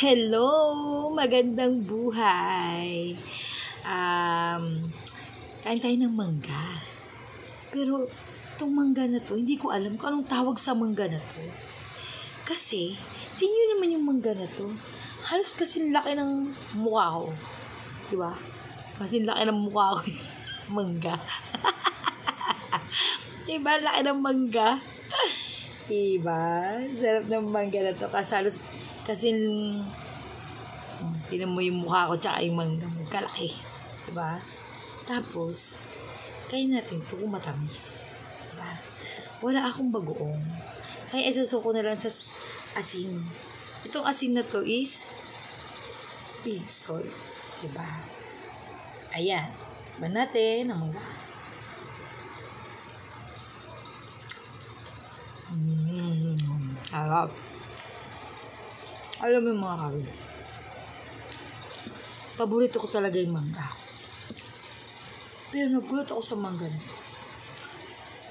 Hello! Magandang buhay! Kain tayo ng mangga. Pero, itong mangga na to, hindi ko alam kung anong tawag sa mangga na to. Kasi, tingnan naman yung mangga na to. Halos kasing laki ng mukha ko. Diba? Kasing laki ng mukha ko yung mangga. Diba? Laki ng mangga. Diba? Sarap ng mangga na to. Kasi halos kasing tinan mo yung mukha ko tsaka yung mangga. Magkalaki. Diba? Tapos, kain natin ito kung matamis. Diba? Wala akong bagoong. Kaya isusuko na lang sa asin. Itong asin na to is pig salt. Diba? Ayan. Ba natin ang mangga. Harap. Alam mo yung mga kawin. Paborito ko talaga yung mangga. Pero nagulat ako sa mangga na.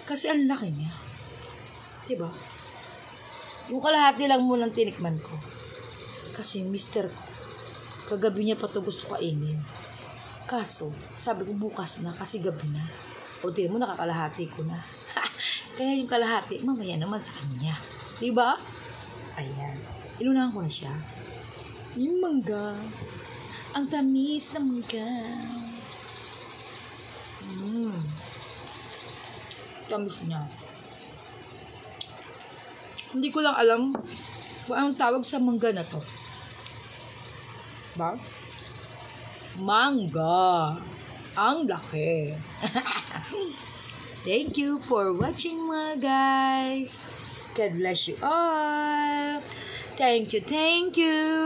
Kasi ang laki niya. Diba? Yung kalahati lang munang tinikman ko. Kasi yung mister ko, kagabi niya pa ito gusto kainin. Kaso, sabi ko bukas na kasi gabi na. O di mo, nakakalahati ko na. Kaya yung kalahati, mamaya naman sa kanya. Diba? Ayan. Inunahan ko na siya. Yung mangga. Ang tamis ng mangga. Tamis niya. Hindi ko lang alam kung anong tawag sa mangga na to. Ba? Mangga. Ang laki. Thank you for watching mga guys. God bless you all. Thank you, thank you.